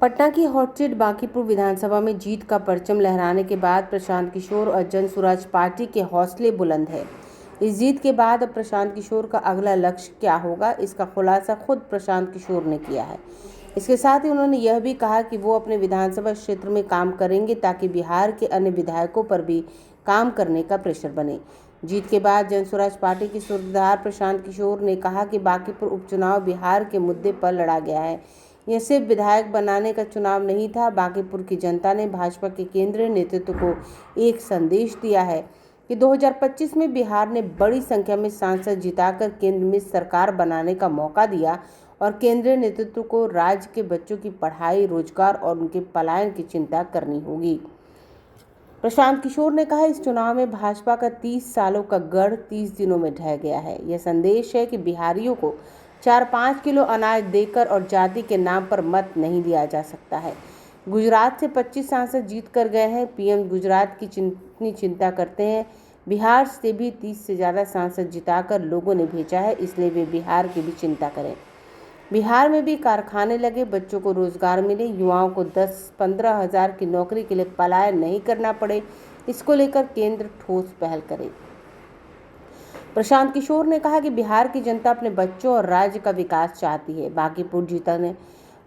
पटना की hot seat Bankipur विधानसभा में जीत का परचम लहराने के बाद प्रशांत किशोर और जन स्वराज पार्टी के हौसले बुलंद है। इस जीत के बाद अब प्रशांत किशोर का अगला लक्ष्य क्या होगा, इसका खुलासा खुद प्रशांत किशोर ने किया है। इसके साथ ही उन्होंने यह भी कहा कि वो अपने विधानसभा क्षेत्र में काम करेंगे ताकि बिहार के अन्य विधायकों पर भी काम करने का प्रेशर बने। जीत के बाद जन स्वराज पार्टी के सूत्रधार प्रशांत किशोर ने कहा कि बांकीपुर उपचुनाव बिहार के मुद्दे पर लड़ा गया है। यह सिर्फ विधायक बनाने का चुनाव नहीं था। बांकीपुर की जनता ने भाजपा के केंद्रीय नेतृत्व को एक संदेश दिया है कि 2025 में बिहार ने बड़ी संख्या में सांसद जिताकर केंद्र में सरकार बनाने का मौका दिया और केंद्रीय नेतृत्व को राज्य के बच्चों की पढ़ाई, रोजगार और उनके पलायन की चिंता करनी होगी। प्रशांत किशोर ने कहा, इस चुनाव में भाजपा का 30 सालों का गढ़ 30 दिनों में ढह गया है। यह संदेश है कि बिहारियों को 4-5 किलो अनाज देकर और जाति के नाम पर मत नहीं दिया जा सकता है। गुजरात से 25 सांसद जीत कर गए हैं। पीएम गुजरात की जितनी चिंता करते हैं, बिहार से भी 30 से ज़्यादा सांसद जिताकर लोगों ने भेजा है, इसलिए वे बिहार की भी चिंता करें। बिहार में भी कारखाने लगे, बच्चों को रोजगार मिले, युवाओं को 10-15 हज़ार की नौकरी के लिए पलायन नहीं करना पड़े, इसको लेकर केंद्र ठोस पहल करे। प्रशांत किशोर ने कहा कि बिहार की जनता अपने बच्चों और राज्य का विकास चाहती है। बांकीपुर जीतने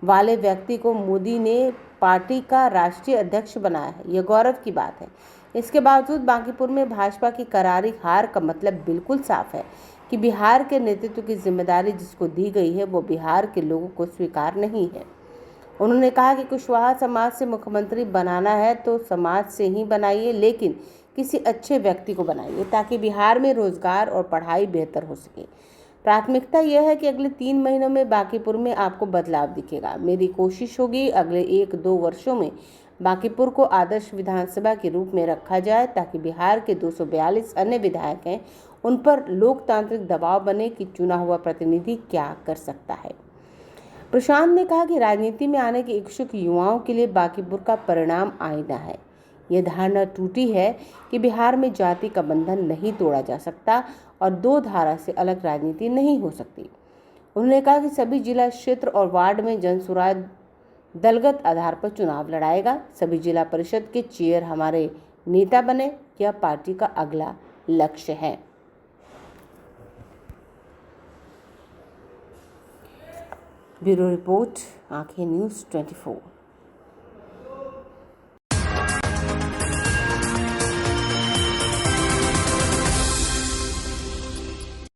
वाले व्यक्ति को मोदी ने पार्टी का राष्ट्रीय अध्यक्ष बनाया है, यह गौरव की बात है। इसके बावजूद बांकीपुर में भाजपा की करारी हार का मतलब बिल्कुल साफ है कि बिहार के नेतृत्व की जिम्मेदारी जिसको दी गई है वो बिहार के लोगों को स्वीकार नहीं है। उन्होंने कहा कि कुशवाहा समाज से मुख्यमंत्री बनाना है तो समाज से ही बनाइए, लेकिन किसी अच्छे व्यक्ति को बनाइए ताकि बिहार में रोजगार और पढ़ाई बेहतर हो सके। प्राथमिकता यह है कि अगले 3 महीनों में बांकीपुर में आपको बदलाव दिखेगा। मेरी कोशिश होगी अगले 1-2 वर्षों में बांकीपुर को आदर्श विधानसभा के रूप में रखा जाए ताकि बिहार के 242 अन्य विधायक हैं, उन पर लोकतांत्रिक दबाव बने कि चुना हुआ प्रतिनिधि क्या कर सकता है। प्रशांत ने कहा कि राजनीति में आने के इच्छुक युवाओं के लिए बांकीपुर का परिणाम आईना है। यह धारणा टूटी है कि बिहार में जाति का बंधन नहीं तोड़ा जा सकता और 2 धारा से अलग राजनीति नहीं हो सकती। उन्होंने कहा कि सभी जिला क्षेत्र और वार्ड में जन स्वराज दलगत आधार पर चुनाव लड़ाएगा। सभी जिला परिषद के चेयर हमारे नेता बने, यह पार्टी का अगला लक्ष्य है। ब्यूरो रिपोर्ट, आंखें न्यूज़ 24।